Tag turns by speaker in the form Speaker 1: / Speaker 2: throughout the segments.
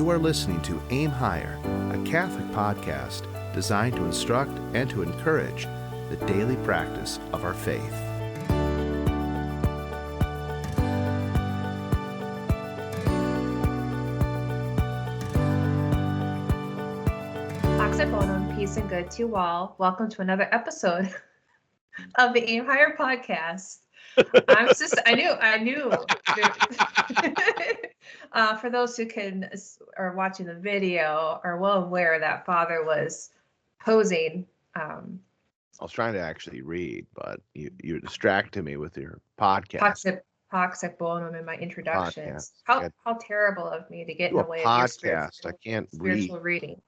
Speaker 1: You are listening to Aim Higher, a Catholic podcast designed to instruct and to encourage the daily practice of our faith.
Speaker 2: Pax et bonum, peace and good to you all. Welcome to another episode of the Aim Higher podcast. I knew. For those who are watching the video, are well aware that Father was posing.
Speaker 3: I was trying to actually read, but you distracted me with your podcast.
Speaker 2: Pax et bonum in my introductions.
Speaker 3: Podcast.
Speaker 2: How terrible of me to get in
Speaker 3: Do
Speaker 2: the
Speaker 3: a
Speaker 2: way of your
Speaker 3: podcast. I can't
Speaker 2: spiritual
Speaker 3: read.
Speaker 2: reading.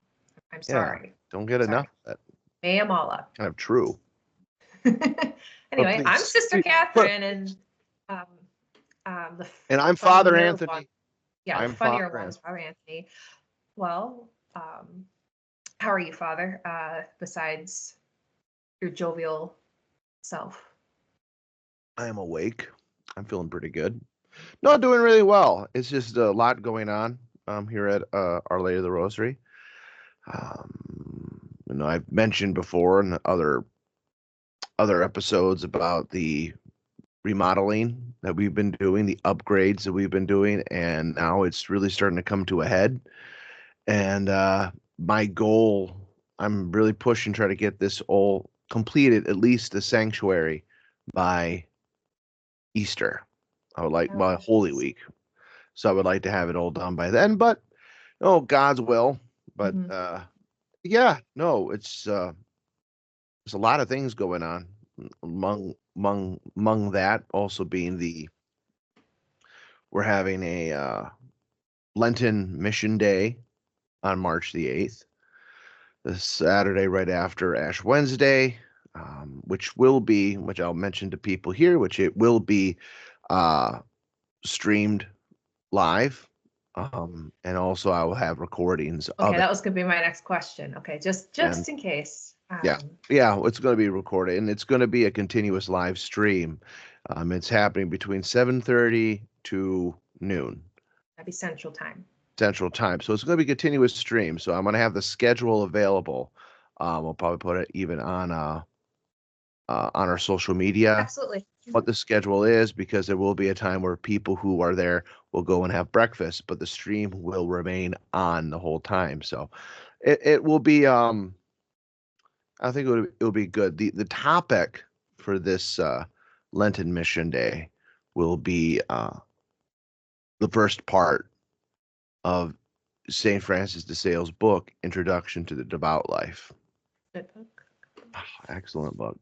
Speaker 2: I'm sorry.
Speaker 3: Don't get enough of that.
Speaker 2: May am all up.
Speaker 3: Kind of true.
Speaker 2: Anyway, I'm Sister Catherine, and
Speaker 3: and I'm Father Anthony.
Speaker 2: The funnier one is Father Anthony. Well, how are you, Father? Besides your jovial self.
Speaker 3: I am awake. I'm feeling pretty good. No, doing really well. It's just a lot going on here at Our Lady of the Rosary. I've mentioned before in other episodes about the remodeling that we've been doing, the upgrades that we've been doing, and now it's really starting to come to a head. And my goal, I'm really pushing, try to get this all completed, at least the sanctuary, by Easter. I would like by Holy Week. So I would like to have it all done by then, but God's will. But it's there's a lot of things going on. Among that also being we're having a Lenten Mission Day on March the 8th, this Saturday right after Ash Wednesday, which I'll mention to people here, which it will be streamed live. And also I will have recordings of it.
Speaker 2: That was going to be my next question. Okay, just in case.
Speaker 3: It's going to be recorded, and it's going to be a continuous live stream. It's happening between 7:30 to noon.
Speaker 2: That'd be Central Time.
Speaker 3: So it's going to be a continuous stream. So I'm going to have the schedule available. We'll probably put it even on our social media.
Speaker 2: Absolutely.
Speaker 3: What the schedule is, because there will be a time where people who are there will go and have breakfast, but the stream will remain on the whole time. So it will be. I think it will be good. The topic for this Lenten Mission Day will be the first part of St. Francis de Sales' book, Introduction to the Devout Life.
Speaker 2: Good book.
Speaker 3: Excellent book.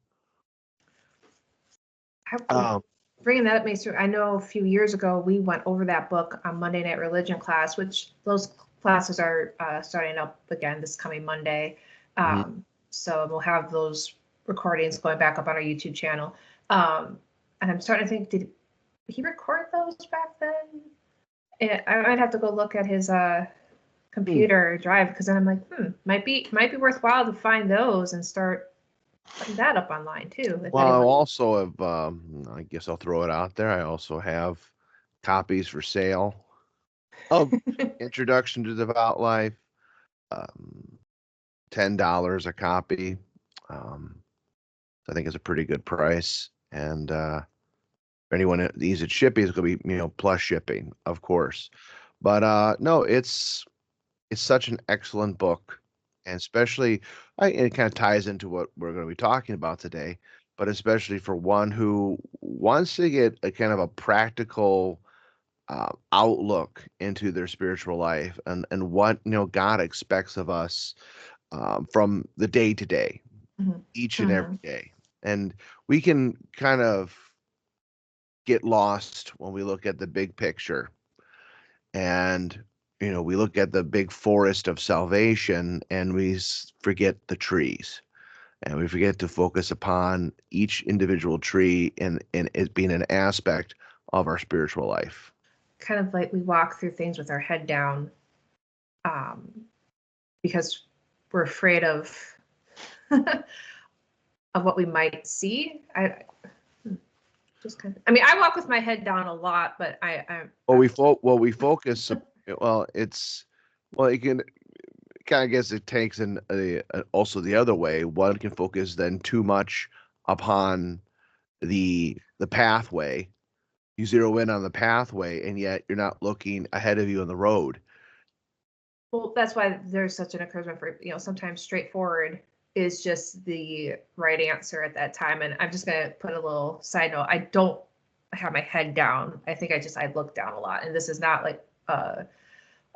Speaker 2: Bringing that up makes me, I know a few years ago we went over that book on Monday Night Religion class, which those classes are starting up again this coming Monday. So we'll have those recordings going back up on our YouTube channel. And I'm starting to think, did he record those back then? I might have to go look at his computer drive, because then I'm like, might be worthwhile to find those and start putting that up online too.
Speaker 3: Well, I also have, I guess I'll throw it out there. I also have copies for sale of Introduction to the Devout Life. $10 a copy. I think it's a pretty good price. And for anyone that needs it shipping, it's going to be, plus shipping, of course. But no, it's such an excellent book. And especially, it kind of ties into what we're going to be talking about today, but especially for one who wants to get a kind of a practical outlook into their spiritual life and what, God expects of us from the day to day, each and every day. And we can kind of get lost when we look at the big picture, and we look at the big forest of salvation and we forget the trees, and we forget to focus upon each individual tree and it being an aspect of our spiritual life.
Speaker 2: Kind of like we walk through things with our head down, because we're afraid of what we might see. I walk with my head down a lot, but we focus. Well,
Speaker 3: Well, you can kind of guess it takes also the other way. One can focus then too much upon the pathway. You zero in on the pathway, and yet you're not looking ahead of you on the road.
Speaker 2: Well, that's why there's such an encouragement for, sometimes straightforward is just the right answer at that time. And I'm just going to put a little side note. I don't have my head down. I think I look down a lot. And this is not like a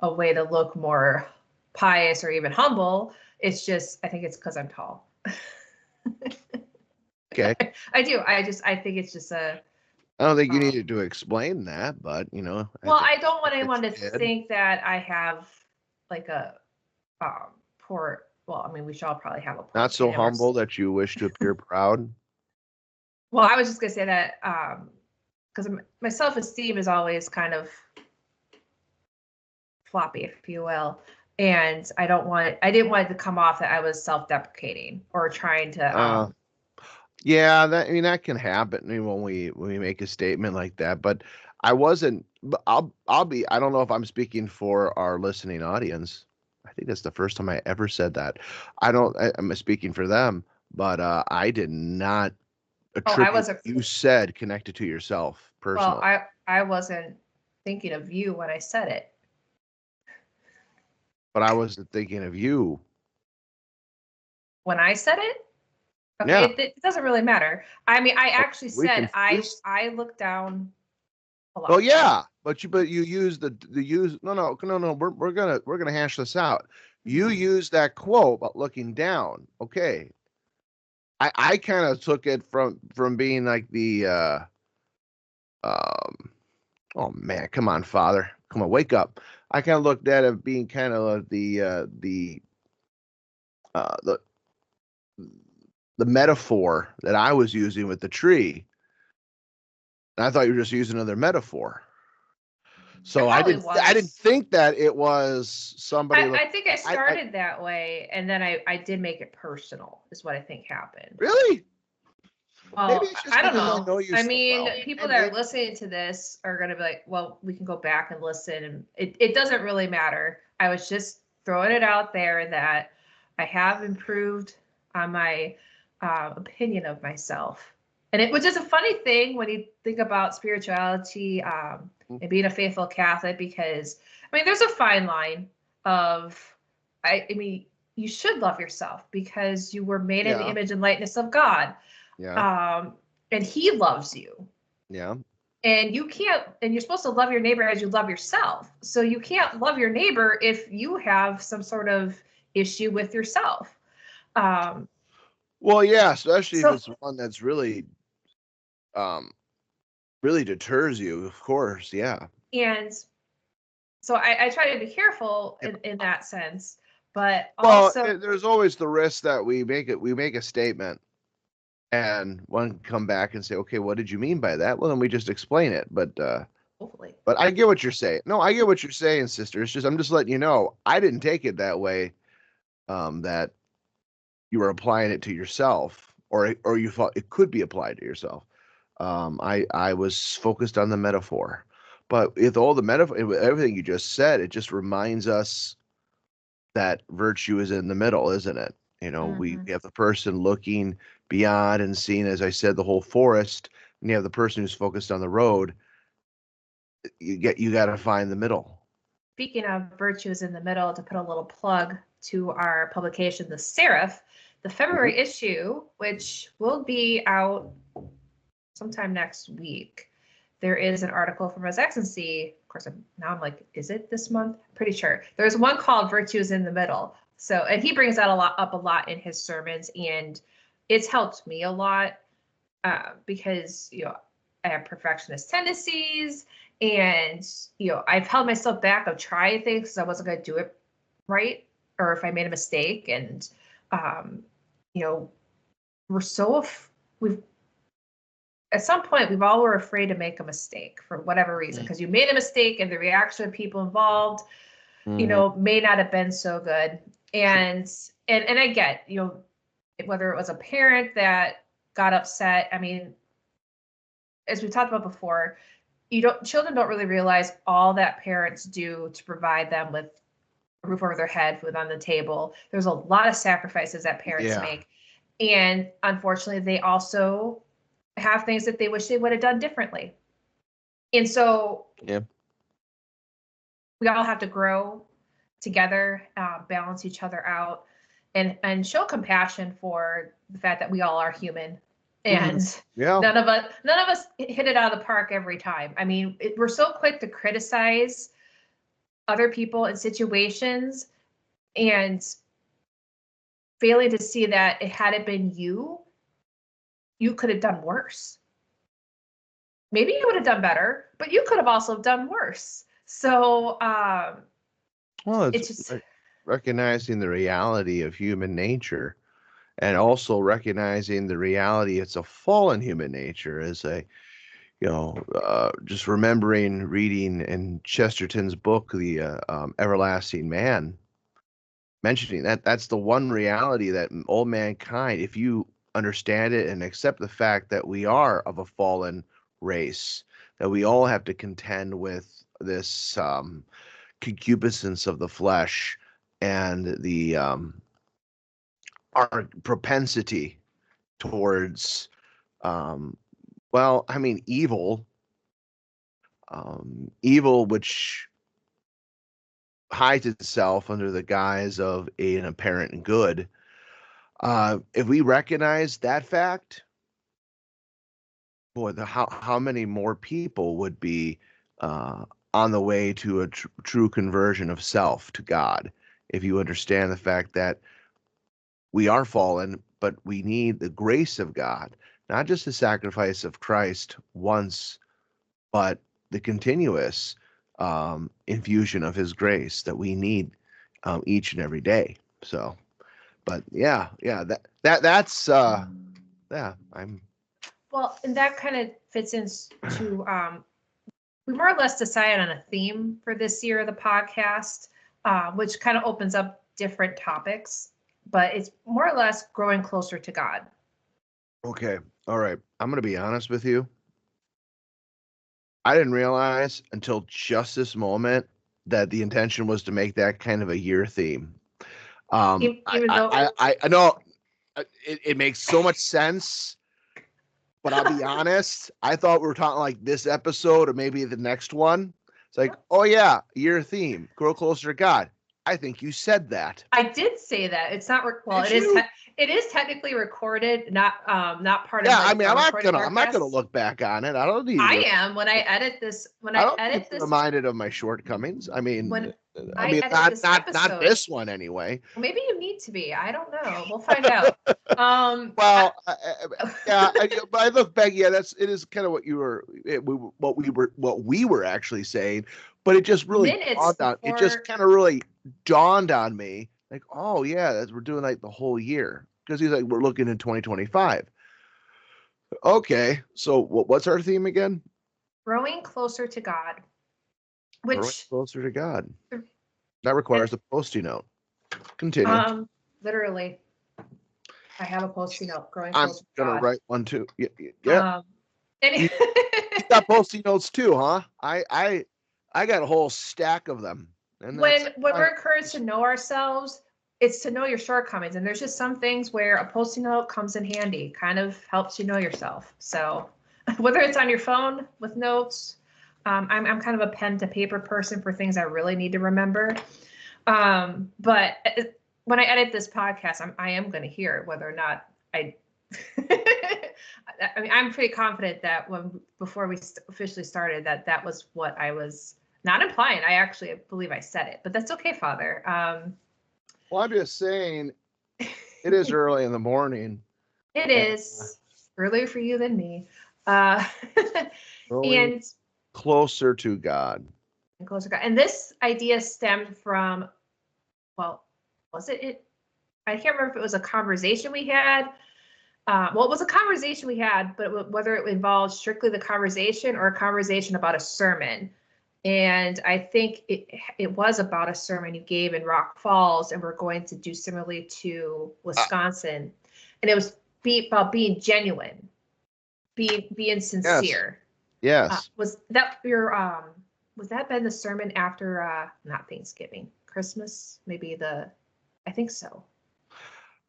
Speaker 2: way to look more pious or even humble. It's just, I think it's because I'm tall.
Speaker 3: Okay.
Speaker 2: I do. I think it's just
Speaker 3: I don't think you needed to explain that, but
Speaker 2: well, I don't want anyone to
Speaker 3: did.
Speaker 2: think that I have like a poor. Well, I mean, we should all probably have a poor
Speaker 3: Not so
Speaker 2: opinion of
Speaker 3: humble that you wish to appear proud.
Speaker 2: Well, I was just gonna say that because my self-esteem is always kind of floppy, if you will, and I didn't want it to come off that I was self-deprecating or trying to.
Speaker 3: Yeah, that can happen when we make a statement like that. But I wasn't. But I'll be. I don't know if I'm speaking for our listening audience. I think that's the first time I ever said that. I'm speaking for them, but I did not attribute
Speaker 2: wasn't.
Speaker 3: you said connected to yourself personally.
Speaker 2: Well, I wasn't thinking of you when I said it.
Speaker 3: But I wasn't thinking of you.
Speaker 2: When I said it? Okay,
Speaker 3: Yeah.
Speaker 2: it doesn't really matter. I mean, I actually said I look down a lot.
Speaker 3: Well, yeah, but you use the use no. We're gonna hash this out. You use that quote about looking down. Okay. I kind of took it from being like the oh man, come on, father. Come on, wake up. I kind of looked at it being kind of the metaphor that I was using with the tree. And I thought you were just using another metaphor. So I didn't think that it was somebody.
Speaker 2: I think I started that way, and then I did make it personal. Is what I think happened.
Speaker 3: Really?
Speaker 2: Well, I don't know. I mean, people that are listening to this are going to be like, "Well, we can go back and listen," and it doesn't really matter. I was just throwing it out there that I have improved on my opinion of myself, and which is a funny thing when you think about spirituality. And being a faithful Catholic, because I mean, there's a fine line of, I mean, you should love yourself because you were made in the image and likeness of God.
Speaker 3: Yeah.
Speaker 2: And He loves you.
Speaker 3: Yeah.
Speaker 2: And you can't, and you're supposed to love your neighbor as you love yourself. So you can't love your neighbor if you have some sort of issue with yourself.
Speaker 3: Well, yeah, especially if it's one that's really really deters you, of course. Yeah.
Speaker 2: And so I try to be careful in that sense, but also
Speaker 3: there's always the risk that we make a statement and one can come back and say, okay, what did you mean by that? Well, then we just explain it. But
Speaker 2: hopefully.
Speaker 3: But I get what you're saying. No, I get what you're saying, sister. It's just I'm just letting you know I didn't take it that way. That you were applying it to yourself, or you thought it could be applied to yourself. I was focused on the metaphor, but with all the metaphor, everything you just said, it just reminds us that virtue is in the middle, isn't it? We have the person looking beyond and seeing, as I said, the whole forest, and you have the person who's focused on the road. You got to find the middle.
Speaker 2: Speaking of virtues in the middle, to put a little plug to our publication, The Seraph, the February issue, which will be out sometime next week, there is an article from His Excellency. Of course, I'm like, is it this month? Pretty sure. There's one called Virtues in the Middle. So, and he brings that up a lot in his sermons, and it's helped me a lot because, I have perfectionist tendencies, and, I've held myself back of trying things because I wasn't going to do it right, or if I made a mistake. And, we've, at some point, we've all were afraid to make a mistake for whatever reason, because you made a mistake and the reaction of people involved, may not have been so good. And I get, whether it was a parent that got upset. I mean, as we talked about before, children don't really realize all that parents do to provide them with roof over their head, food on the table. There's a lot of sacrifices that parents
Speaker 3: Yeah.
Speaker 2: make. And unfortunately, they also have things that they wish they would have done differently. And so
Speaker 3: Yeah.
Speaker 2: we all have to grow together, balance each other out, and show compassion for the fact that we all are human. And
Speaker 3: Yeah.
Speaker 2: none of us hit it out of the park every time. I mean, we're so quick to criticize other people and situations, and failing to see that had it been you could have done worse. Maybe you would have done better, but you could have also done worse. So
Speaker 3: Well,
Speaker 2: it's
Speaker 3: it's
Speaker 2: just,
Speaker 3: recognizing the reality of human nature, and also recognizing the reality it's a fallen human nature. As just remembering reading in Chesterton's book, The Everlasting Man, mentioning that's the one reality that all mankind, if you understand it and accept the fact that we are of a fallen race, that we all have to contend with this concupiscence of the flesh and the our propensity towards evil which hides itself under the guise of an apparent good. If we recognize that fact, boy, how many more people would be on the way to a true conversion of self to God, if you understand the fact that we are fallen, but we need the grace of God, not just the sacrifice of Christ once, but the continuous infusion of his grace that we need each and every day. So, but yeah, that's I'm
Speaker 2: well, and that kind of fits into we more or less decided on a theme for this year of the podcast, which kind of opens up different topics, but it's more or less growing closer to God.
Speaker 3: okay. All right. I'm going to be honest with you. I didn't realize until just this moment that the intention was to make that kind of a year theme.
Speaker 2: Even though
Speaker 3: I know it makes so much sense, but I'll be honest. I thought we were talking like this episode or maybe the next one. It's like, oh yeah, year theme, grow closer to God. I think you said that.
Speaker 2: I did say that. It's not well.
Speaker 3: Did
Speaker 2: It is.
Speaker 3: you?
Speaker 2: It is technically recorded, not part
Speaker 3: Yeah,
Speaker 2: of.
Speaker 3: I
Speaker 2: Like,
Speaker 3: mean,
Speaker 2: our
Speaker 3: I'm
Speaker 2: recorded
Speaker 3: not gonna
Speaker 2: podcast.
Speaker 3: look back on it. I don't need.
Speaker 2: I am when I edit this. When
Speaker 3: I
Speaker 2: I
Speaker 3: don't need
Speaker 2: edit
Speaker 3: to be
Speaker 2: this.
Speaker 3: reminded of my shortcomings. I mean,
Speaker 2: When I edit this
Speaker 3: not
Speaker 2: episode.
Speaker 3: this one anyway.
Speaker 2: Maybe you need to be. I don't know. We'll find out.
Speaker 3: Well, but I look back. Yeah, it is kind of what we were actually saying, but it just really it just kind of really dawned on me. Like, oh yeah, we're doing like the whole year, because he's like, we're looking in 2025. Okay, so what's our theme again?
Speaker 2: Growing closer to God,
Speaker 3: Growing
Speaker 2: which
Speaker 3: closer to God. That requires a Post-it note. Continue.
Speaker 2: Literally, I have a Post-it note. Growing
Speaker 3: I'm
Speaker 2: closer to
Speaker 3: gonna
Speaker 2: God.
Speaker 3: write one too. Yeah.
Speaker 2: You
Speaker 3: got Post-it notes too, huh? I got a whole stack of them. And
Speaker 2: when we're encouraged to know ourselves, it's to know your shortcomings. And there's just some things where a Post-it note comes in handy, kind of helps you know yourself. So whether it's on your phone with notes, I'm kind of a pen to paper person for things I really need to remember. But when I edit this podcast, I am going to hear whether or not I mean, I'm pretty confident that before we officially started, that was what I was not implying. I actually believe I said it, but that's okay, Father.
Speaker 3: Well, I'm just saying, it is early in the morning.
Speaker 2: It is earlier for you than me. And
Speaker 3: closer to God.
Speaker 2: And closer to God. And this idea stemmed from, well, was it? I can't remember if it was a conversation we had. Well, it was a conversation we had, but whether it involved strictly the conversation or a conversation about a sermon. And I think it was about a sermon you gave in Rock Falls, and we're going to do similarly to Wisconsin. And it was about being genuine, being sincere.
Speaker 3: Yes.
Speaker 2: Was that been the sermon after not Thanksgiving, Christmas, maybe I think so.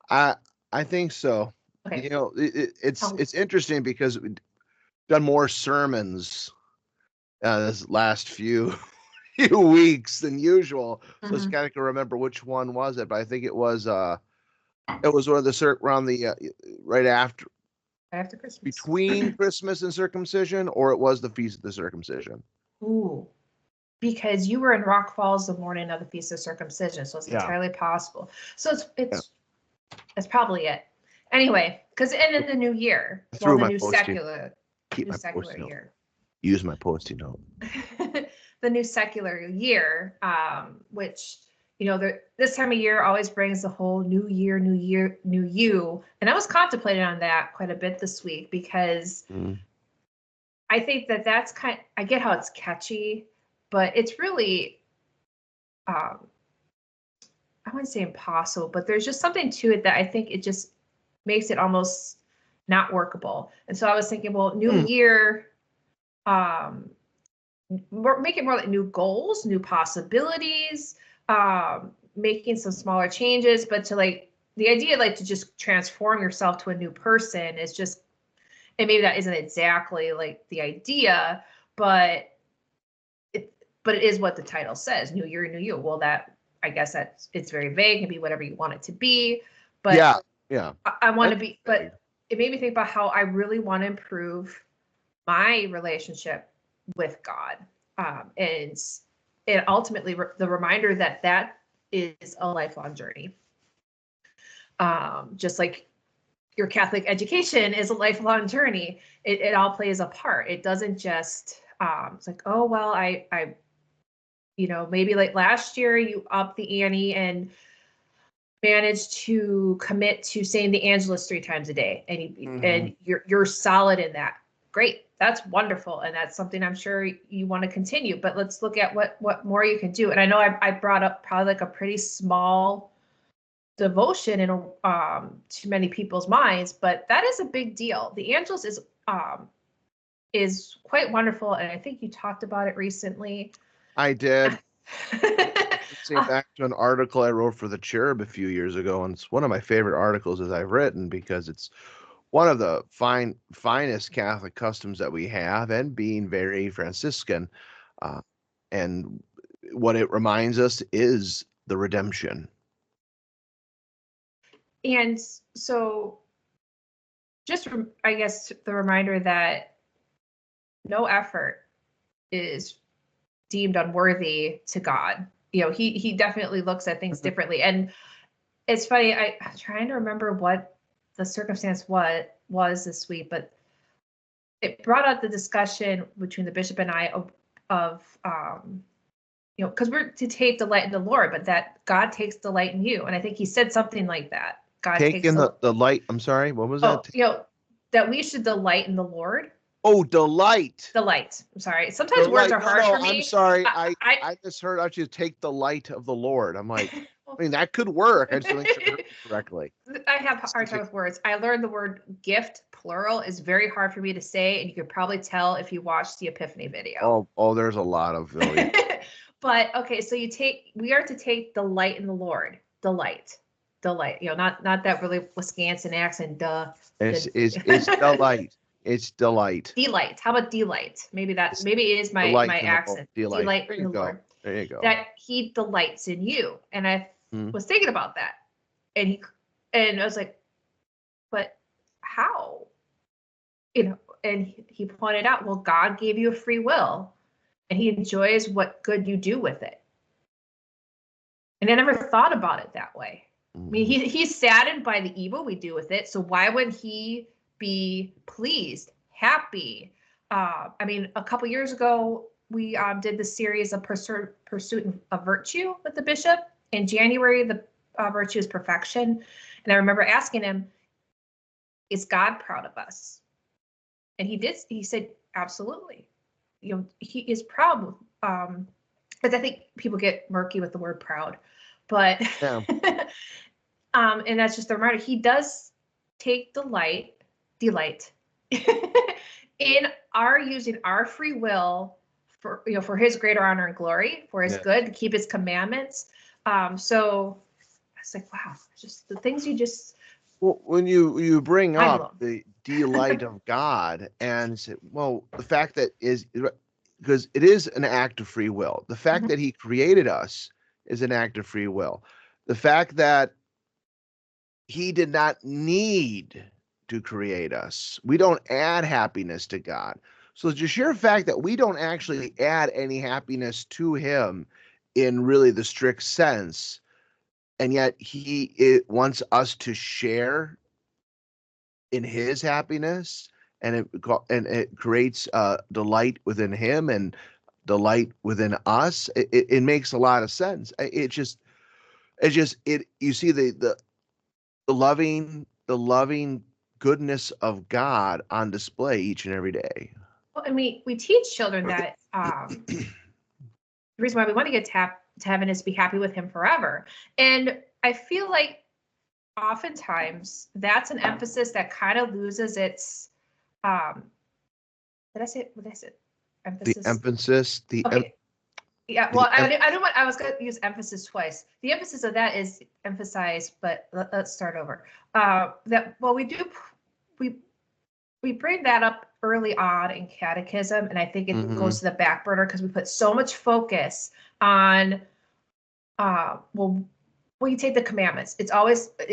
Speaker 3: I think so.
Speaker 2: Okay.
Speaker 3: You know,
Speaker 2: Oh.
Speaker 3: it's interesting because we've done more sermons this last few weeks than usual. So it's
Speaker 2: Mhm.
Speaker 3: kind of can remember which one was it, but I think it was one of the around the right after
Speaker 2: After Christmas.
Speaker 3: between Christmas and circumcision, or it was the feast of the circumcision.
Speaker 2: Ooh, because you were in Rock Falls the morning of the Feast of Circumcision, so it's
Speaker 3: Yeah.
Speaker 2: entirely possible. So it's probably it. Anyway, because and in the new year,
Speaker 3: Through
Speaker 2: the
Speaker 3: my
Speaker 2: new
Speaker 3: Post-it.
Speaker 2: secular,
Speaker 3: Keep
Speaker 2: new
Speaker 3: my
Speaker 2: secular
Speaker 3: Post-it note.
Speaker 2: year.
Speaker 3: Use my Post-it note.
Speaker 2: The new secular year, which this time of year always brings the whole new year, new you. And I was contemplating on that quite a bit this week because I think that's I get how it's catchy, but it's really, I wouldn't say impossible, but there's just something to it that I think it just makes it almost not workable. And so I was thinking, well, new year, make it more like new goals, new possibilities, making some smaller changes, but to like the idea like to just transform yourself to a new person is just, and maybe that isn't exactly like the idea, but it is what the title says, new year, new you. Well, that, I guess it's very vague, it can be whatever you want it to be, but
Speaker 3: yeah.
Speaker 2: I want to be, but it made me think about how I really want to improve my relationship with God. And ultimately the reminder that is a lifelong journey. Just like your Catholic education is a lifelong journey. It all plays a part. It doesn't just, it's like, oh, well, I maybe like last year you upped the ante and managed to commit to saying the Angelus 3 times a day, and you're solid in that. Great, that's wonderful, and that's something I'm sure you want to continue. But let's look at what more you can do. And I know I brought up probably like a pretty small devotion in to many people's minds, but that is a big deal. The Angelus is quite wonderful, and I think you talked about it recently.
Speaker 3: I did. Back to an article I wrote for the Cherub a few years ago, and it's one of my favorite articles as I've written because it's one of the finest Catholic customs that we have, and being very Franciscan, and what it reminds us is the redemption.
Speaker 2: And so, just I guess the reminder that no effort is deemed unworthy to God. He definitely looks at things differently. And it's funny, I'm trying to remember what the circumstance was this week, but it brought out the discussion between the bishop and I of because we're to take delight in the Lord, but that God takes delight in you. And I think he said something like that. God
Speaker 3: takes in the light. I'm sorry, what was that?
Speaker 2: That we should delight in the Lord.
Speaker 3: Oh, delight.
Speaker 2: Delight. I'm sorry. Sometimes words are hard for me.
Speaker 3: I'm sorry. I misheard. I should take the light of the Lord. I'm like, I mean, that could work. I just don't think I heard it correctly.
Speaker 2: I have a hard time with words. I learned the word gift, plural, is very hard for me to say, and you could probably tell if you watched the Epiphany video.
Speaker 3: Oh, there's a lot of really.
Speaker 2: But okay, so we are to take delight in the Lord. Delight. Not that really Wisconsin accent, duh.
Speaker 3: It's delight. It's delight.
Speaker 2: Delight. How about delight? Maybe it is my accent. Delight in the Lord.
Speaker 3: There you go.
Speaker 2: That he delights in you. And I was thinking about that. And I was like, but how? And he pointed out, well, God gave you a free will, and he enjoys what good you do with it. And I never thought about it that way. I mean, he's saddened by the evil we do with it. So why would he be pleased, happy? I mean, a couple years ago, we did the series of Pursuit of Virtue with the bishop. In January, the virtue is perfection. And I remember asking him, is God proud of us? And he said, absolutely. He is proud. Because I think people get murky with the word proud. But
Speaker 3: yeah.
Speaker 2: And that's just a reminder. He does take delight in our using our free will for his greater honor and glory, for his good, to keep his commandments. So I was like, wow, just the things you just
Speaker 3: Well, when you bring
Speaker 2: mind
Speaker 3: up
Speaker 2: blown.
Speaker 3: the delight of God and say, well, the fact that is because it is an act of free will. The fact
Speaker 2: Mhm.
Speaker 3: that he created us is an act of free will. The fact that he did not need to create us. We don't add happiness to God. So the sheer fact that we don't actually add any happiness to him in really the strict sense, and yet wants us to share in his happiness, and it creates delight within him and delight within us. It makes a lot of sense. It you see the loving goodness of God on display each and every day.
Speaker 2: Well, and we teach children that the reason why we want to get to heaven is to be happy with him forever. And I feel like oftentimes that's an emphasis that kind of loses its did I say what did I say?
Speaker 3: The
Speaker 2: Emphasis.
Speaker 3: emphasis,
Speaker 2: Okay. Yeah,
Speaker 3: the
Speaker 2: well, I don't want, I was going to use emphasis twice. The emphasis of that is emphasize, but let's start over. We bring that up early on in catechism, and I think it goes to the back burner because we put so much focus on, well, you take the commandments. It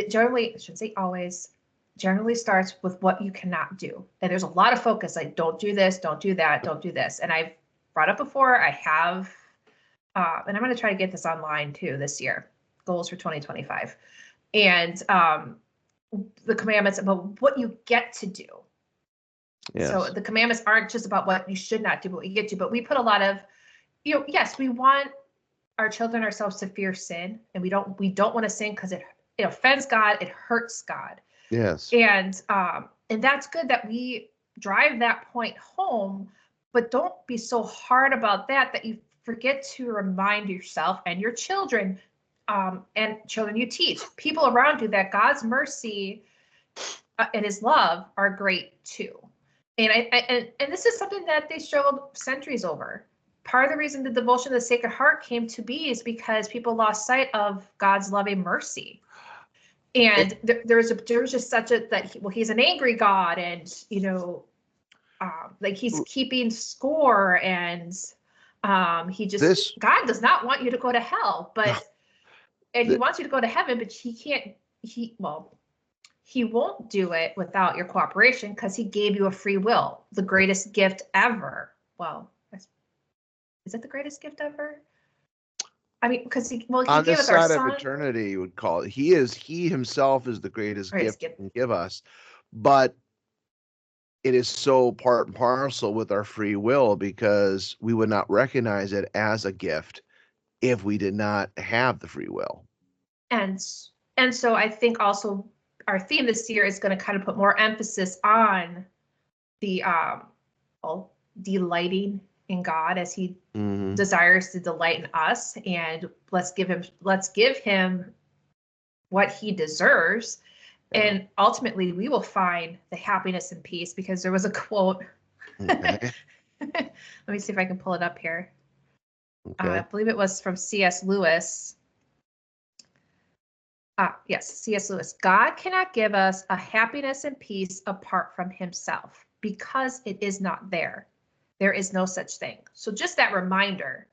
Speaker 2: generally, I shouldn't say always, generally starts with what you cannot do. And there's a lot of focus, like don't do this, don't do that, don't do this. And I've brought up before, I have, and I'm going to try to get this online too this year, goals for 2025. And the commandments about what you get to do.
Speaker 3: yes.
Speaker 2: So the commandments aren't just about what you should not do, but what you get to, but we put a lot of, yes, we want our children, ourselves to fear sin, and we don't want to sin because it offends God, it hurts God.
Speaker 3: Yes.
Speaker 2: And that's good that we drive that point home, but don't be so hard about that you forget to remind yourself and your children, and children you teach, people around you, that God's mercy and his love are great too. And and this is something that they struggled centuries over. Part of the reason the devotion of the Sacred Heart came to be is because people lost sight of God's loving mercy. And there was just such a that he's an angry God, and like he's keeping score, and God does not want you to go to hell, but and he wants you to go to heaven, but he won't do it without your cooperation because he gave you a free will, the greatest gift ever. Well, is it the greatest gift ever? I mean, because he
Speaker 3: on
Speaker 2: gave
Speaker 3: this
Speaker 2: us our
Speaker 3: side
Speaker 2: son.
Speaker 3: of eternity, you would call it. He himself is the greatest gift he can give us, but it is so part and parcel with our free will because we would not recognize it as a gift if we did not have the free will.
Speaker 2: And so I think also our theme this year is going to kind of put more emphasis on the delighting in God as he desires to delight in us, and let's give him what he deserves. Yeah. And ultimately we will find the happiness and peace, because there was a quote. Okay. Let me see if I can pull it up here. Okay. I believe it was from C.S. Lewis. Yes, C.S. Lewis. God cannot give us a happiness and peace apart from himself, because it is not there. There is no such thing. So just that reminder.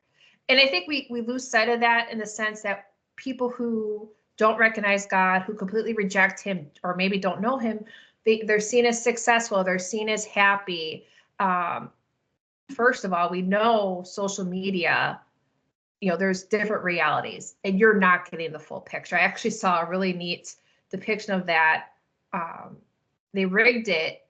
Speaker 2: And I think we lose sight of that in the sense that people who don't recognize God, who completely reject him, or maybe don't know him, they're seen as successful, they're seen as happy. First of all, we know social media, there's different realities, and you're not getting the full picture. I actually saw a really neat depiction of that. They rigged it,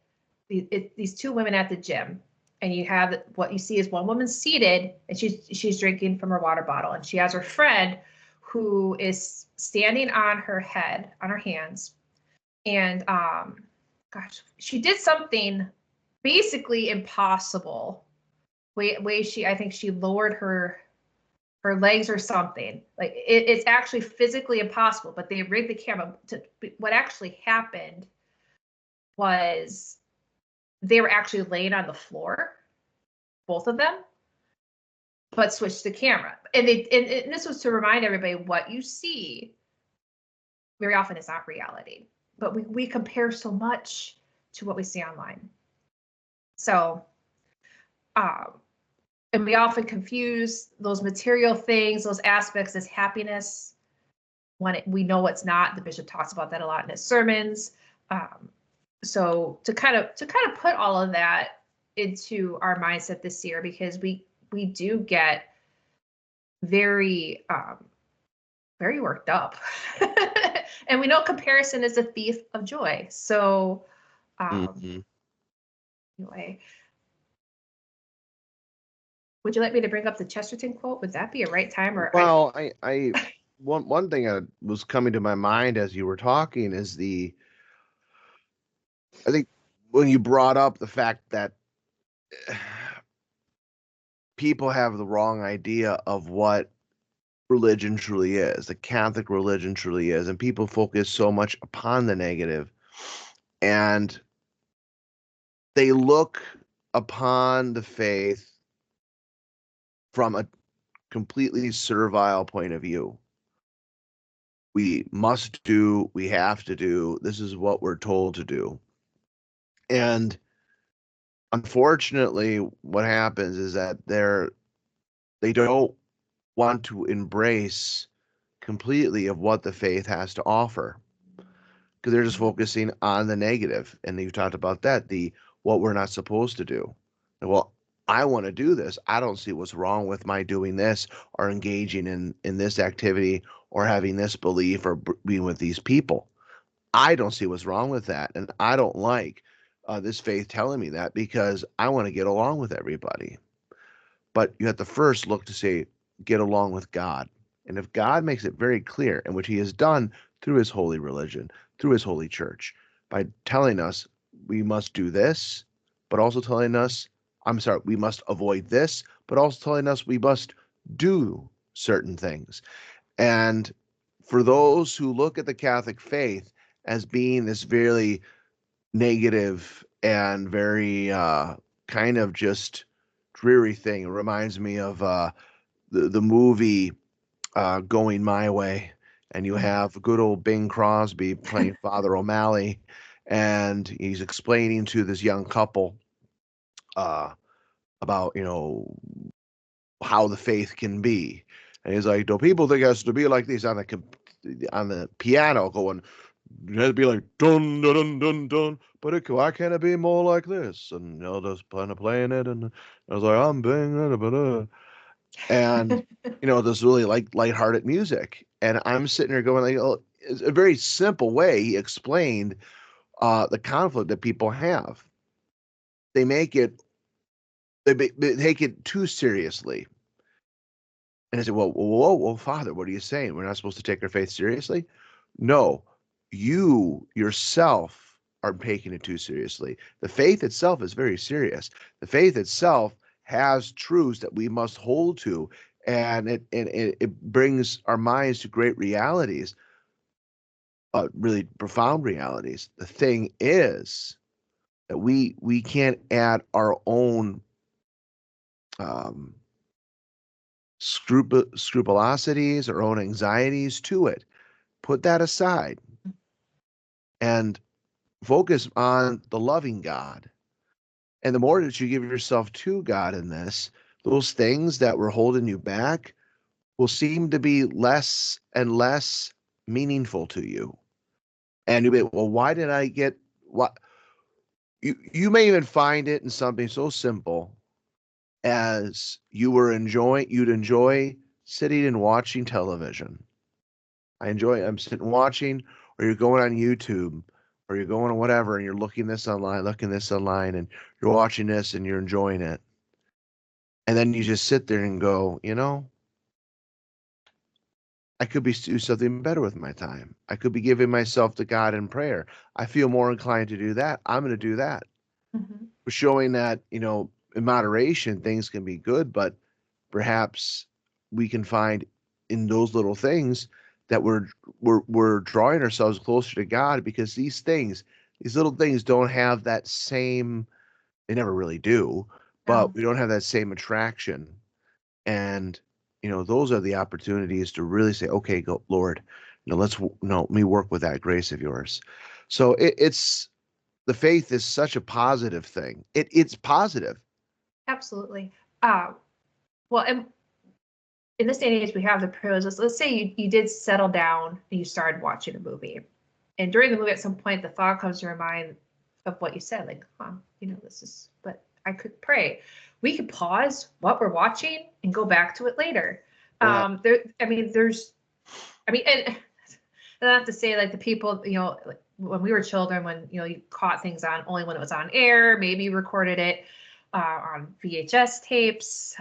Speaker 2: these two women at the gym, and you have what you see is one woman seated, and she's drinking from her water bottle, and she has her friend who is standing on her head, on her hands, and she did something basically impossible. I think she lowered her legs or something. Like it's actually physically impossible, but they rigged the camera. What actually happened was they were actually laying on the floor, both of them. but switch the camera. And this was to remind everybody what you see very often is not reality. But we compare so much to what we see online. So, and we often confuse those material things, those aspects as happiness, when we know it's not. The bishop talks about that a lot in his sermons. So to kind of put all of that into our mindset this year, because we do get very very worked up, and we know comparison is a thief of joy. So anyway, would you like me to bring up the Chesterton quote? Would that be a right time? Or
Speaker 3: well, I one thing that was coming to my mind as you were talking is I think when you brought up the fact that people have the wrong idea of what religion truly is, the Catholic religion truly is, and people focus so much upon the negative, and they look upon the faith from a completely servile point of view. We must do, we have to do, this is what we're told to do. And unfortunately, what happens is that they don't want to embrace completely of what the faith has to offer, because they're just focusing on the negative. And you talked about that, what we're not supposed to do. And, well, I want to do this. I don't see what's wrong with my doing this or engaging in this activity or having this belief or being with these people. I don't see what's wrong with that. And I don't like this faith telling me that, because I want to get along with everybody. But you have to first look to say, get along with God. And if God makes it very clear, and which he has done through his holy religion, through his holy church, by telling us we must do this, but also telling us, we must avoid this, but also telling us we must do certain things. And for those who look at the Catholic faith as being this very negative and very kind of just dreary thing, it reminds me of the movie Going My Way, and you have good old Bing Crosby playing Father O'Malley, and he's explaining to this young couple about, how the faith can be. And he's like, do people think it has to be like this on the piano going, it has to be like dun dun dun dun dun, but why can't it be more like this? And just kind of playing it, and I was like, I'm Bing, and this really lighthearted music, and I'm sitting there going, like, oh, it's a very simple way he explained the conflict that people have. They make it, they take it too seriously. And I said, whoa, Father, what are you saying? We're not supposed to take our faith seriously? No, you yourself are taking it too seriously. The faith itself is very serious. The faith itself has truths that we must hold to, and it brings our minds to great realities, really profound realities. The thing is that we can't add our own scrupulosities, our own anxieties to it. Put that aside and focus on the loving God. And the more that you give yourself to God in this, those things that were holding you back will seem to be less and less meaningful to you. And you'll be, well, why did I get what? You may even find it in something so simple as you'd enjoy sitting and watching television. I'm sitting watching, or you're going on YouTube, or you're going on whatever, and you're looking this online, and you're watching this and you're enjoying it. And then you just sit there and go, I could be do something better with my time. I could be giving myself to God in prayer. I feel more inclined to do that. I'm going to do that. Mm-hmm. Showing that, in moderation, things can be good, but perhaps we can find in those little things that we're drawing ourselves closer to God, because these little things don't have that same, they never really do, but we don't have that same attraction And, those are the opportunities to really say, okay, go, Lord, let me work with that grace of yours. So it's the faith is such a positive thing. It's positive.
Speaker 2: Absolutely. Well, and in this day and age, we have the privilege. Let's say you did settle down and you started watching a movie. And during the movie, at some point, the thought comes to your mind of what you said, like, this is, but I could pray. We could pause what we're watching and go back to it later.
Speaker 3: Yeah.
Speaker 2: And I have to say, like, the people, like, when we were children, when, you caught things on only when it was on air, maybe you recorded it on VHS tapes.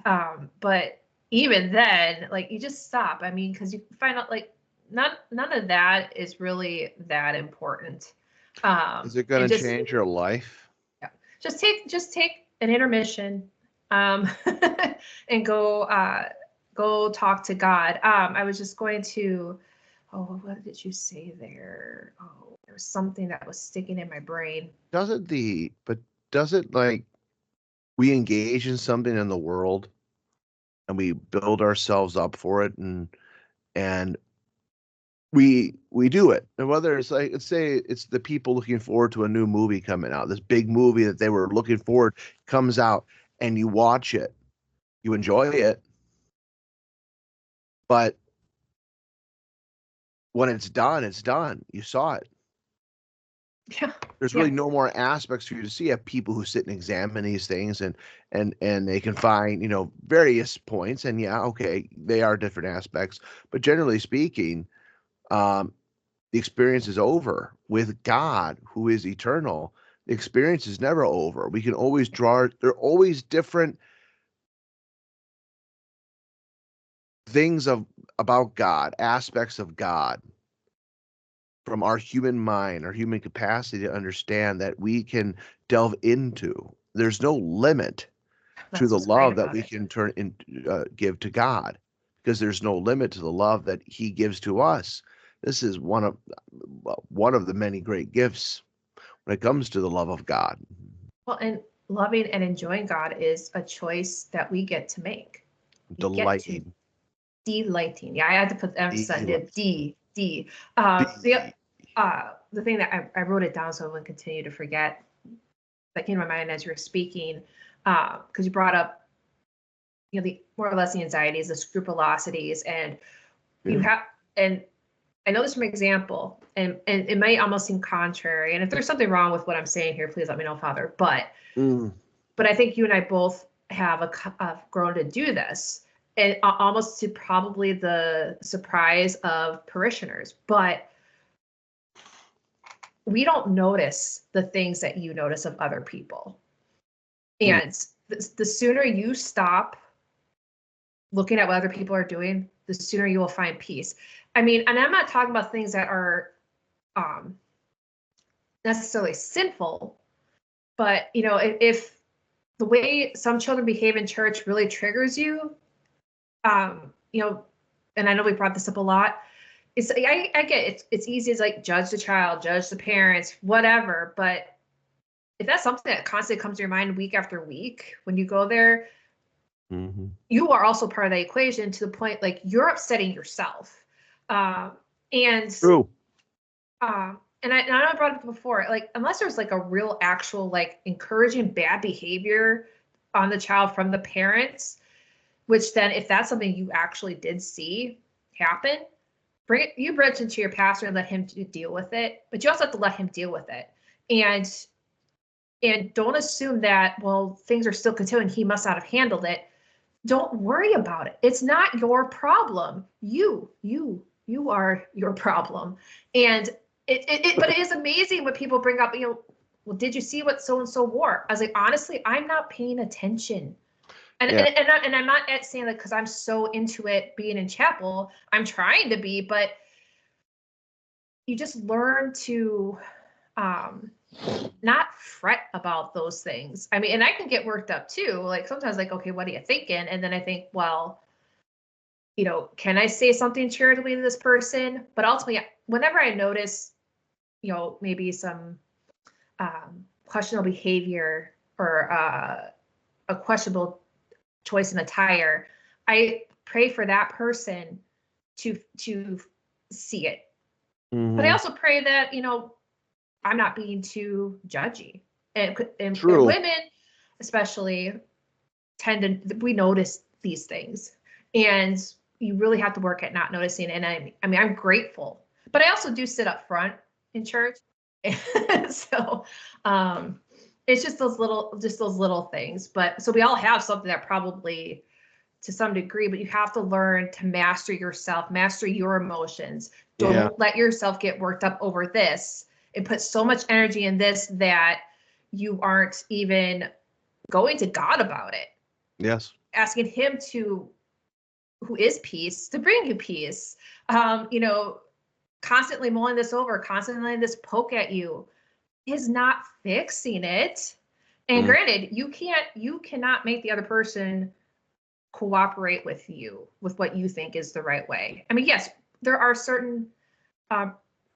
Speaker 2: But even then, like, you just stop. I mean, because you find out, like, none of that is really that important.
Speaker 3: Is it going
Speaker 2: And
Speaker 3: to
Speaker 2: just,
Speaker 3: change your life?
Speaker 2: yeah, just take an intermission, and go talk to God. I was just going to, what did you say there? Oh, there was something that was sticking in my brain.
Speaker 3: Does it like we engage in something in the world and we build ourselves up for it and we do it. And whether it's like, let's say it's the people looking forward to a new movie coming out, this big movie that they were looking forward comes out and you watch it, you enjoy it, but when it's done, it's done. You saw it.
Speaker 2: Yeah.
Speaker 3: There's really no more aspects for you to see. You have people who sit and examine these things and they can find, various points. And yeah, okay, they are different aspects, but generally speaking, the experience is over with God, who is eternal. The experience is never over. We can always there are always different things about God, aspects of God from our human mind, our human capacity to understand that we can delve into. There's no limit to
Speaker 2: That's
Speaker 3: the
Speaker 2: what's great
Speaker 3: love that
Speaker 2: about
Speaker 3: we
Speaker 2: it.
Speaker 3: can give to God, because there's no limit to the love that He gives to us. This is one of the many great gifts when it comes to the love of God.
Speaker 2: Well, and loving and enjoying God is a choice that we get to make. You get to
Speaker 3: Delighting.
Speaker 2: delighting. Yeah, I had to put the emphasis on
Speaker 3: Delight.
Speaker 2: D.
Speaker 3: D.
Speaker 2: The thing that I wrote it down so I wouldn't continue to forget, that came to my mind as you were speaking, because you brought up, the more or less the anxieties, the scrupulosities, and you
Speaker 3: Yeah.
Speaker 2: have, and I know this from example, and it might almost seem contrary. And if there's something wrong with what I'm saying here, please let me know, Father. But
Speaker 3: Mm.
Speaker 2: I think you and I both have grown to do this, and almost to probably the surprise of parishioners. But we don't notice the things that you notice of other people.
Speaker 3: Mm.
Speaker 2: And the sooner you stop looking at what other people are doing, the sooner you will find peace. I mean, and I'm not talking about things that are necessarily sinful, but if the way some children behave in church really triggers you, and I know we brought this up a lot. I get it's easy to like judge the child, judge the parents, whatever, but if that's something that constantly comes to your mind week after week when you go there,
Speaker 3: Mm-hmm.
Speaker 2: you are also part of that equation, to the point like you're upsetting yourself. And
Speaker 3: True.
Speaker 2: and I know I brought it up before, like, unless there's like a real actual like encouraging bad behavior on the child from the parents, which then if that's something you actually did see happen, bring it to your pastor and let him deal with it. But you also have to let him deal with it. And don't assume that, well, things are still continuing, he must not have handled it. Don't worry about it. It's not your problem. You are your problem. And but it is amazing when people bring up, well, did you see what so and so wore? I was like, honestly, I'm not paying attention. And
Speaker 3: Yeah.
Speaker 2: and I'm not saying that because I'm so into it being in chapel. I'm trying to be, but you just learn to not fret about those things. I mean, and I can get worked up too. Like sometimes, like, okay, what are you thinking? And then I think, well, can I say something charitably to this person? But ultimately, whenever I notice, maybe some questionable behavior or a questionable choice in attire, I pray for that person to see it. But I
Speaker 3: Mhm.
Speaker 2: also pray that, I'm not being too judgy. And
Speaker 3: True.
Speaker 2: women, especially, we notice these things. And you really have to work at not noticing. And I mean, I'm grateful, but I also do sit up front in church. So it's just those little things. But so we all have something that probably to some degree, but you have to learn to master yourself, master your emotions.
Speaker 3: Yeah.
Speaker 2: Don't let yourself get worked up over this and put so much energy in this that you aren't even going to God about it,
Speaker 3: Yes.
Speaker 2: asking him who is peace, to bring you peace. Constantly mulling this over, constantly letting this poke at you is not fixing it. And
Speaker 3: Mm.
Speaker 2: granted, you cannot make the other person cooperate with you with what you think is the right way. I mean, yes, there are certain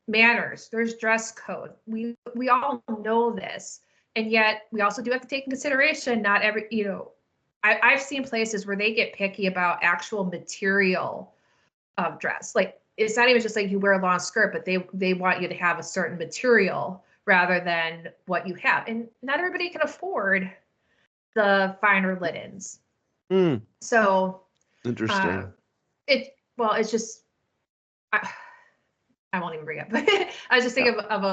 Speaker 2: manners. There's dress code. We all know this, and yet we also do have to take in consideration not every. I've seen places where they get picky about actual material of dress. Like it's not even just like you wear a long skirt, but they want you to have a certain material rather than what you have, and not everybody can afford the finer linens.
Speaker 3: Mm.
Speaker 2: So
Speaker 3: Interesting.
Speaker 2: it's just I won't even bring it up. I was just thinking of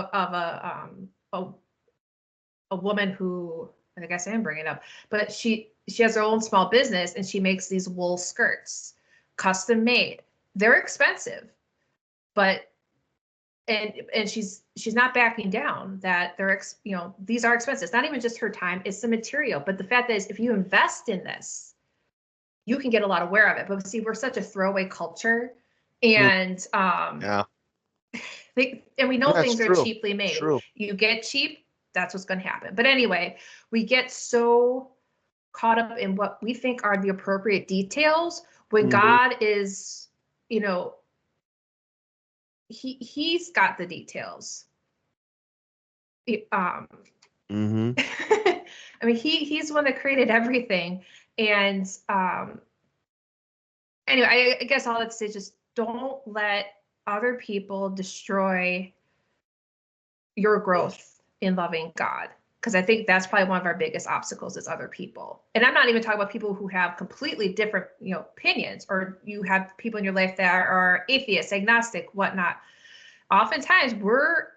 Speaker 2: a woman who I guess I am bringing it up, but she has her own small business and she makes these wool skirts, custom made. They're expensive, but and she's not backing down that these are expensive. It's not even just her time; it's the material. But the fact is, if you invest in this, you can get a lot of wear of it. But see, we're such a throwaway culture, and
Speaker 3: Yeah.
Speaker 2: and we know
Speaker 3: That's
Speaker 2: things are
Speaker 3: true.
Speaker 2: cheaply made.
Speaker 3: True.
Speaker 2: You get cheap, that's what's going to happen. But anyway, we get so caught up in what we think are the appropriate details when
Speaker 3: Mhm.
Speaker 2: God is, he's got the details.
Speaker 3: Mhm.
Speaker 2: I mean, he's the one that created everything. And anyway, I guess all that to say, just don't let other people destroy your growth in loving God. Because I think that's probably one of our biggest obstacles is other people. And I'm not even talking about people who have completely different, opinions, or you have people in your life that are atheists, agnostic, whatnot. Oftentimes we're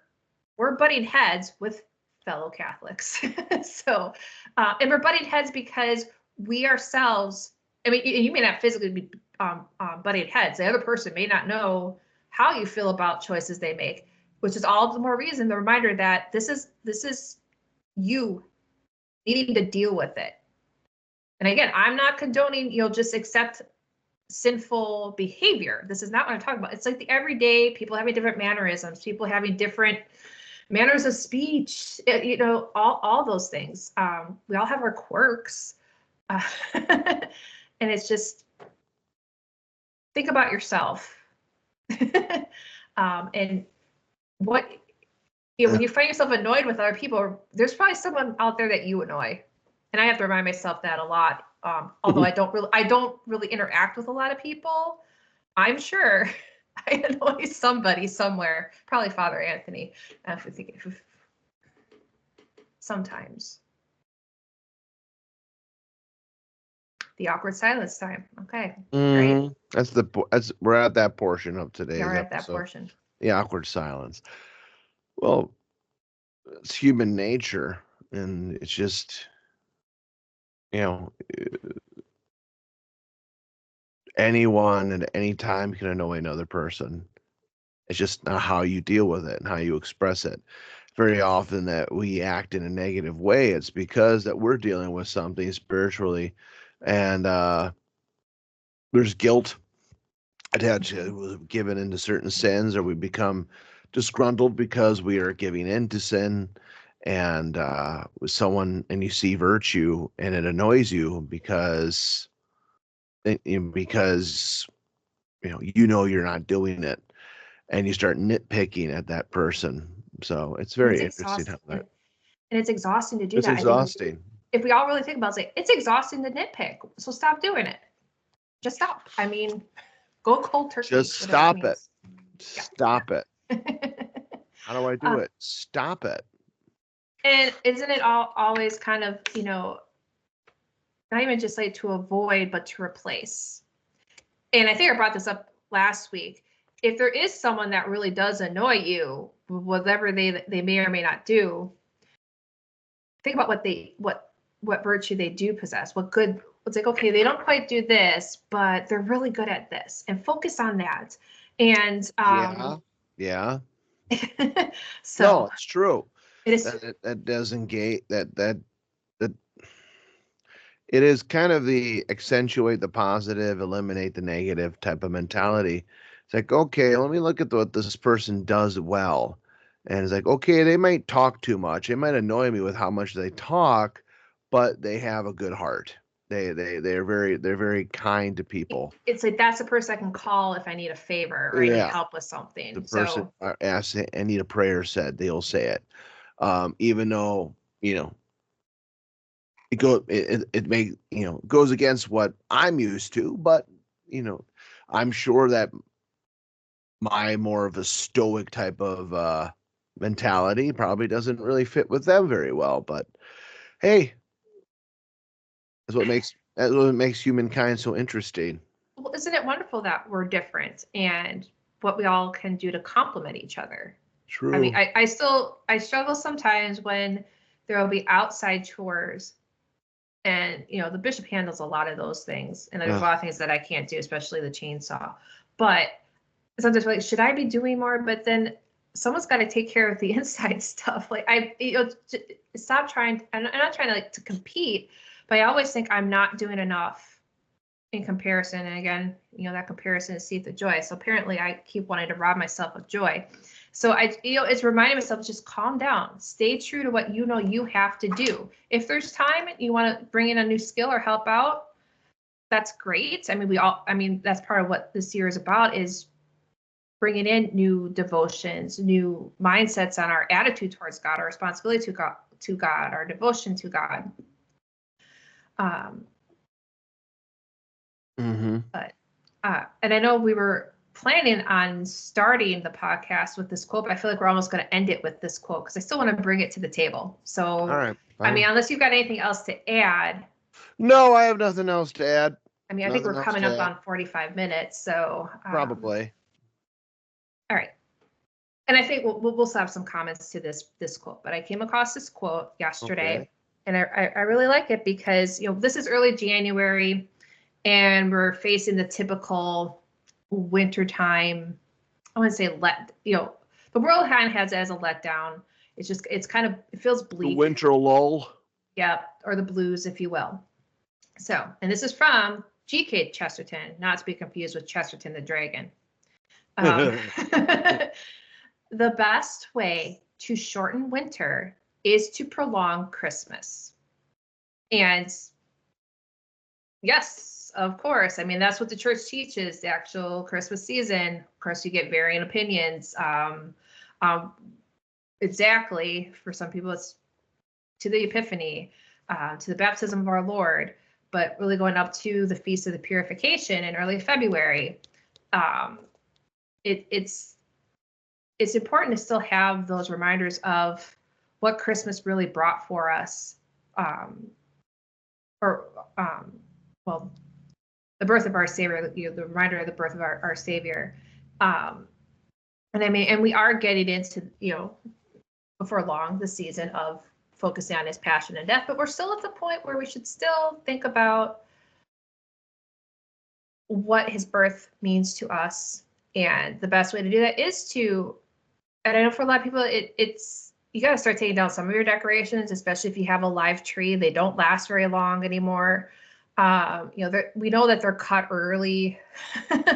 Speaker 2: butting heads with fellow Catholics. So, and we're butting heads because we ourselves, I mean, you may not physically be butting heads. The other person may not know how you feel about choices they make, which is all the more reason, the reminder that this is you needing to deal with it. And again, I'm not condoning you'll just accept sinful behavior. This is not what I'm talking about. It's like the everyday people having different mannerisms, people having different manners of speech, all those things. We all have our quirks. And it's just think about yourself. And what when you find yourself annoyed with other people, there's probably someone out there that you annoy. And I have to remind myself that a lot. Although I don't really interact with a lot of people, I'm sure I annoy somebody somewhere. Probably Father Anthony. Sometimes. The awkward silence time. Okay, great.
Speaker 3: Mhm. That's we're at that portion of
Speaker 2: We
Speaker 3: today's
Speaker 2: are at that
Speaker 3: episode.
Speaker 2: portion.
Speaker 3: The awkward silence. Well, it's human nature, and it's just, you know, anyone at any time can annoy another person. It's just not how you deal with it and how you express it. Very often that we act in a negative way, it's because that we're dealing with something spiritually, and there's guilt attached to given into certain sins, or we become disgruntled because we are giving in to sin. And with someone, and you see virtue and it annoys you because because you're not doing it, and you start nitpicking at that person. So it's
Speaker 2: And
Speaker 3: very
Speaker 2: it's
Speaker 3: interesting how
Speaker 2: exhausting.
Speaker 3: that
Speaker 2: And it's exhausting to do
Speaker 3: it's
Speaker 2: that. I think
Speaker 3: exhausting.
Speaker 2: if we all really think about it, it's exhausting to nitpick. So stop doing it. just stop. I mean, go cold turkey.
Speaker 3: Just
Speaker 2: whatever
Speaker 3: stop it.
Speaker 2: means.
Speaker 3: Stop it. How do I do it? Stop it.
Speaker 2: And isn't it always kind of, not even just like to avoid, but to replace? And I think I brought this up last week. If there is someone that really does annoy you, whatever they may or may not do, think about what virtue they do possess. What good? It's like, okay, they don't quite do this, but they're really good at this, and focus on that. And
Speaker 3: yeah.
Speaker 2: So
Speaker 3: no, it's true.
Speaker 2: It is.
Speaker 3: That does engage that it is kind of the accentuate the positive, eliminate the negative type of mentality. It's like, okay, let me look at what this person does well. And it's like, okay, they might talk too much. It might annoy me with how much they talk, but they have a good heart. They're very kind to people.
Speaker 2: It's like that's the person I can call if I need a favor or I need help with something.
Speaker 3: The person asks, I need a prayer said, they'll say it. Even though, it may, goes against what I'm used to, but, I'm sure that my more of a stoic type of mentality probably doesn't really fit with them very well. But hey, that's what makes humankind so interesting.
Speaker 2: Well, isn't it wonderful that we're different and what we all can do to complement each other?
Speaker 3: True.
Speaker 2: I mean, I struggle sometimes when there will be outside chores, and the bishop handles a lot of those things, and there's a lot of things that I can't do, especially the chainsaw. But sometimes like, should I be doing more? But then someone's got to take care of the inside stuff. Like stop trying. I'm not trying to compete, but I always think I'm not doing enough in comparison. And again, that comparison is seeth the joy. So apparently I keep wanting to rob myself of joy. So it's reminding myself, just calm down, stay true to what you have to do. If there's time and you want to bring in a new skill or help out, that's great. I mean, that's part of what this year is about, is bringing in new devotions, new mindsets on our attitude towards God, our responsibility to God, our devotion to God. But and I know we were planning on starting the podcast with this quote, but I feel like we're almost going to end it with this quote because I still want to bring it to the table. So, all
Speaker 3: right,
Speaker 2: I mean, unless you've got anything else to add.
Speaker 3: No, I have nothing else to add.
Speaker 2: I mean, I think we're coming up on 45 minutes, so
Speaker 3: probably.
Speaker 2: All right. And I think we'll have some comments to this quote, but I came across this quote yesterday, and I really like it because this is early January, and we're facing the typical wintertime. I wouldn't say the world kind of has it as a letdown. It feels bleak.
Speaker 3: The winter lull.
Speaker 2: Yeah, or the blues, if you will. So, and this is from G.K. Chesterton, not to be confused with Chesterton the Dragon. The best way to shorten winter is to prolong Christmas. And yes, of course. I mean, that's what the church teaches, the actual Christmas season. Of course, you get varying opinions. Exactly. For some people, it's to the Epiphany, to the baptism of our Lord, but really going up to the Feast of the Purification in early February. It's important to still have those reminders of what Christmas really brought for us, the birth of our Savior, the reminder of the birth of our Savior. And we are getting into, before long, the season of focusing on his passion and death, but we're still at the point where we should still think about what his birth means to us. And the best way to do that is and I know for a lot of people, it's you got to start taking down some of your decorations, especially if you have a live tree. They don't last very long anymore. We know that they're cut early,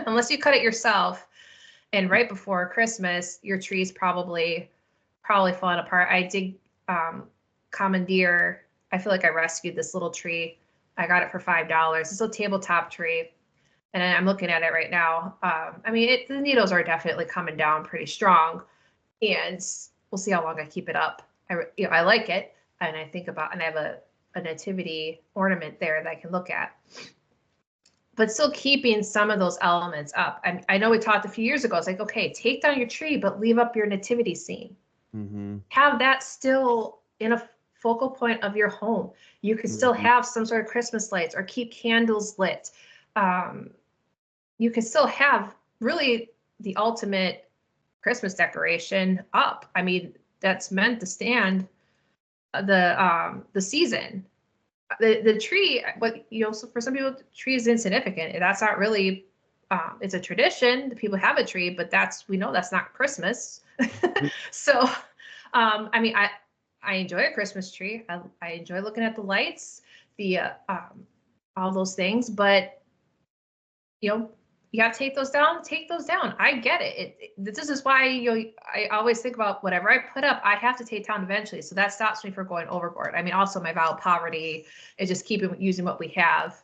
Speaker 2: unless you cut it yourself. And right before Christmas, your tree's probably falling apart. I did commandeer. I feel like I rescued this little tree. I got it for $5. It's a tabletop tree, and I'm looking at it right now. I mean, the needles are definitely coming down pretty strong, and we'll see how long I keep it up. I like it, and I think about, and I have a nativity ornament there that I can look at. but still keeping some of those elements up. I know we talked a few years ago. It's like, okay, take down your tree, but leave up your nativity scene.
Speaker 3: Mm-hmm.
Speaker 2: Have that still in a focal point of your home. You could still have some sort of Christmas lights or keep candles lit. You could still have really the ultimate Christmas decoration up. I mean, that's meant to stand the season. The tree, but so for some people, the tree is insignificant. That's not really. It's a tradition. The people have a tree, but we know that's not Christmas. So, I mean, I enjoy a Christmas tree. I enjoy looking at the lights, the all those things, but you got to take those down. Take those down. I get it. This is why I always think about whatever I put up, I have to take down eventually. So that stops me from going overboard. I mean, also my vow of poverty is just keeping using what we have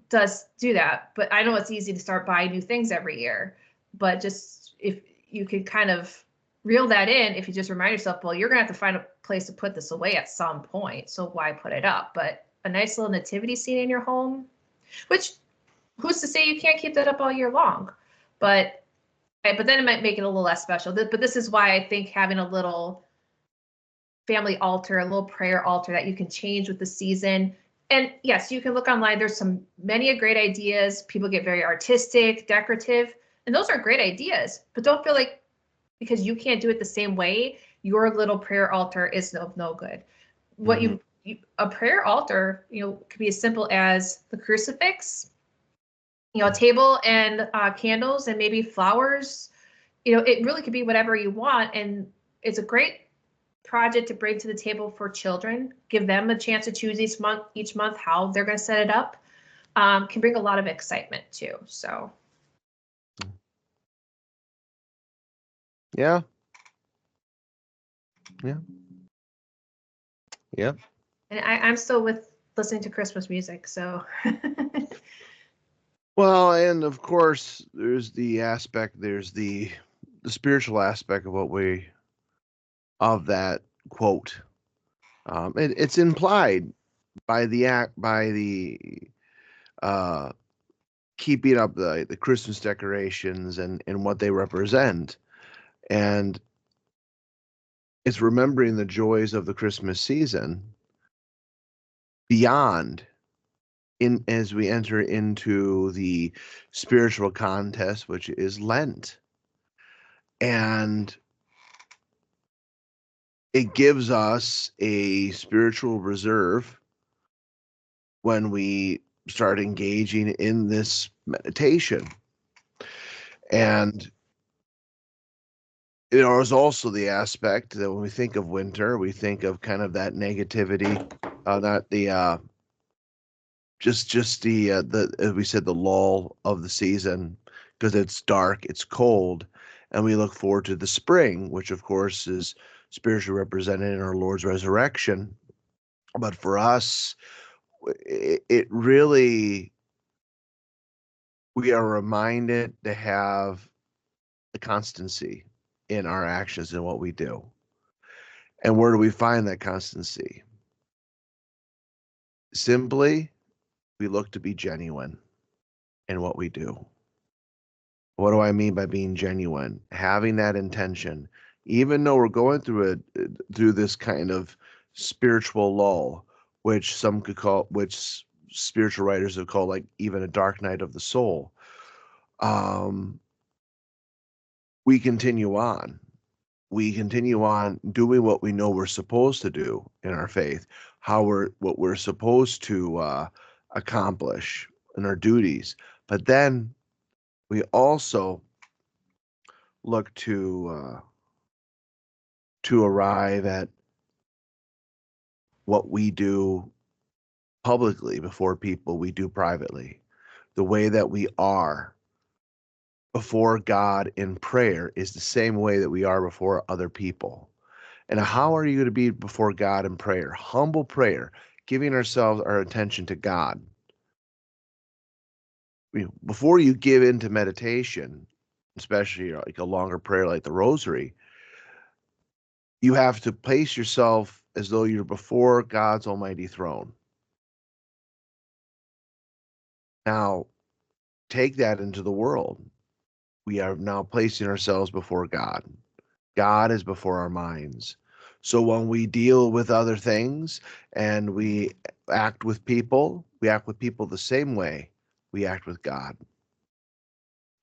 Speaker 2: does do that. But I know it's easy to start buying new things every year. But just if you could kind of reel that in, if you just remind yourself, well, you're gonna have to find a place to put this away at some point. So why put it up? But a nice little nativity scene in your home, which who's to say you can't keep that up all year long? But then it might make it a little less special. But this is why I think having a little family altar, a little prayer altar that you can change with the season. And yes, you can look online. There's many great ideas. People get very artistic, decorative, and those are great ideas. But don't feel like because you can't do it the same way, your little prayer altar is no good. What a prayer altar, could be as simple as the crucifix, a table and candles and maybe flowers. It really could be whatever you want. And it's a great project to bring to the table for children. Give them a chance to choose each month how they're going to set it up. Can bring a lot of excitement too. So.
Speaker 3: Yeah. Yeah. Yeah.
Speaker 2: And I'm still with listening to Christmas music. So.
Speaker 3: Well, and of course, there's the spiritual aspect of that quote. It's implied by the keeping up the Christmas decorations and what they represent, and it's remembering the joys of the Christmas season beyond as we enter into the spiritual contest, which is Lent. And it gives us a spiritual reserve when we start engaging in this meditation. And there's also the aspect that when we think of winter, we think of kind of that negativity, not the just the as we said, the lull of the season, because it's dark, it's cold, and we look forward to the spring, which of course is spiritually represented in our Lord's resurrection. But for us, it really, we are reminded to have a constancy in our actions and what we do. And where do we find that constancy? Simply, we look to be genuine in what we do. What do I mean by being genuine? Having that intention, even though we're going through this kind of spiritual lull, which spiritual writers have called like even a dark night of the soul. We continue on. We continue on doing what we know we're supposed to do in our faith, what we're supposed to accomplish in our duties. But then we also look to arrive at what we do publicly before people, we do privately. The way that we are before God in prayer is the same way that we are before other people. And how are you going to be before God in prayer? Humble prayer, giving ourselves our attention to God. Before you give into meditation, especially like a longer prayer like the Rosary, you have to place yourself as though you're before God's almighty throne. Now, take that into the world. We are now placing ourselves before God. God is before our minds. So when we deal with other things and we act with people the same way we act with God.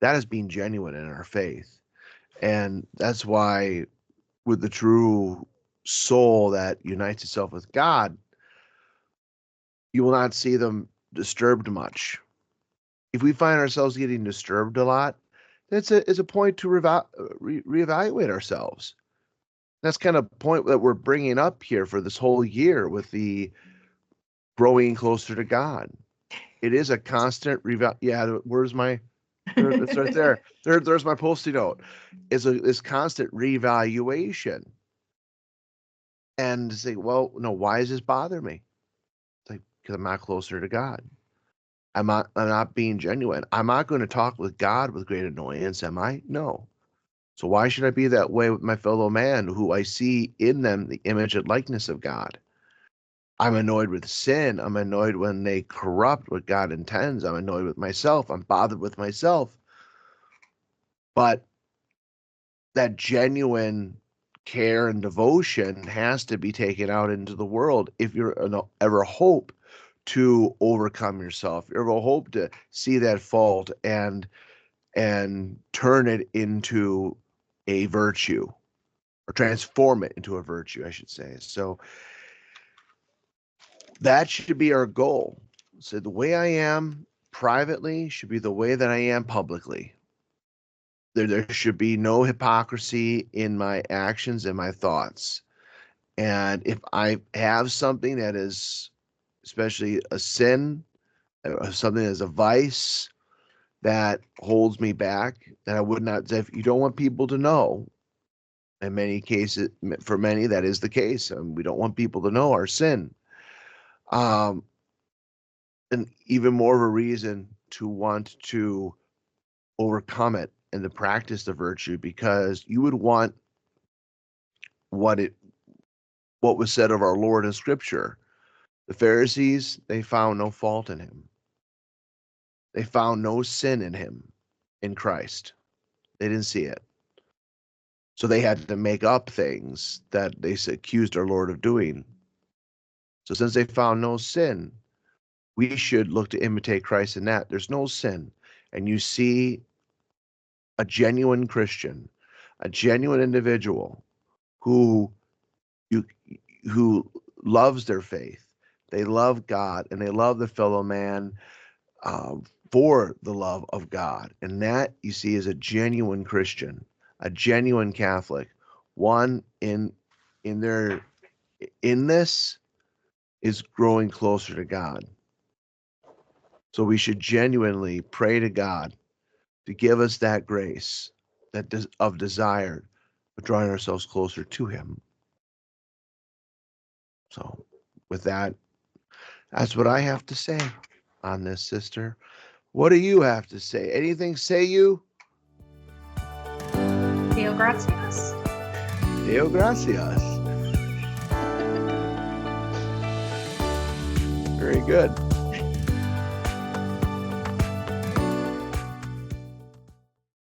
Speaker 3: That is being genuine in our faith. And that's why with the true soul that unites itself with God, you will not see them disturbed much. If we find ourselves getting disturbed a lot, it's a point to reevaluate ourselves. That's kind of point that we're bringing up here for this whole year with the growing closer to God. It is a constant Yeah, where's my? It's right there. There's my Post-it note. It's constant reevaluation, and say, well, no, why does this bother me? It's like, because I'm not closer to God. I'm not being genuine. I'm not going to talk with God with great annoyance, am I? No. So why should I be that way with my fellow man who I see in them the image and likeness of God? I'm annoyed with sin. I'm annoyed when they corrupt what God intends. I'm annoyed with myself. I'm bothered with myself. But that genuine care and devotion has to be taken out into the world if you're ever hope to overcome yourself, you ever hope to see that fault and turn it into a virtue, or transform it into a virtue, I should say. So that should be our goal. So the way I am privately should be the way that I am publicly. There should be no hypocrisy in my actions and my thoughts. And if I have something that is especially a sin, something that's a vice that holds me back, then I would not, if you don't want people to know, in many cases, for many, that is the case. We don't want people to know our sin. And even more of a reason to want to overcome it and to practice the virtue, because you would want what was said of our Lord in Scripture. The Pharisees, they found no fault in him. They found no sin in him, in Christ. They didn't see it. So they had to make up things that they accused our Lord of doing. So since they found no sin, we should look to imitate Christ in that. There's no sin. And you see a genuine Christian, a genuine individual who loves their faith. They love God and they love the fellow man for the love of God. And that, you see, is a genuine Christian, a genuine Catholic. One in this is growing closer to God. So we should genuinely pray to God to give us that grace of desire of drawing ourselves closer to him. So with that, that's what I have to say on this, sister. What do you have to say? Anything say you?
Speaker 2: Deo gratias.
Speaker 3: Deo gracias. Very good.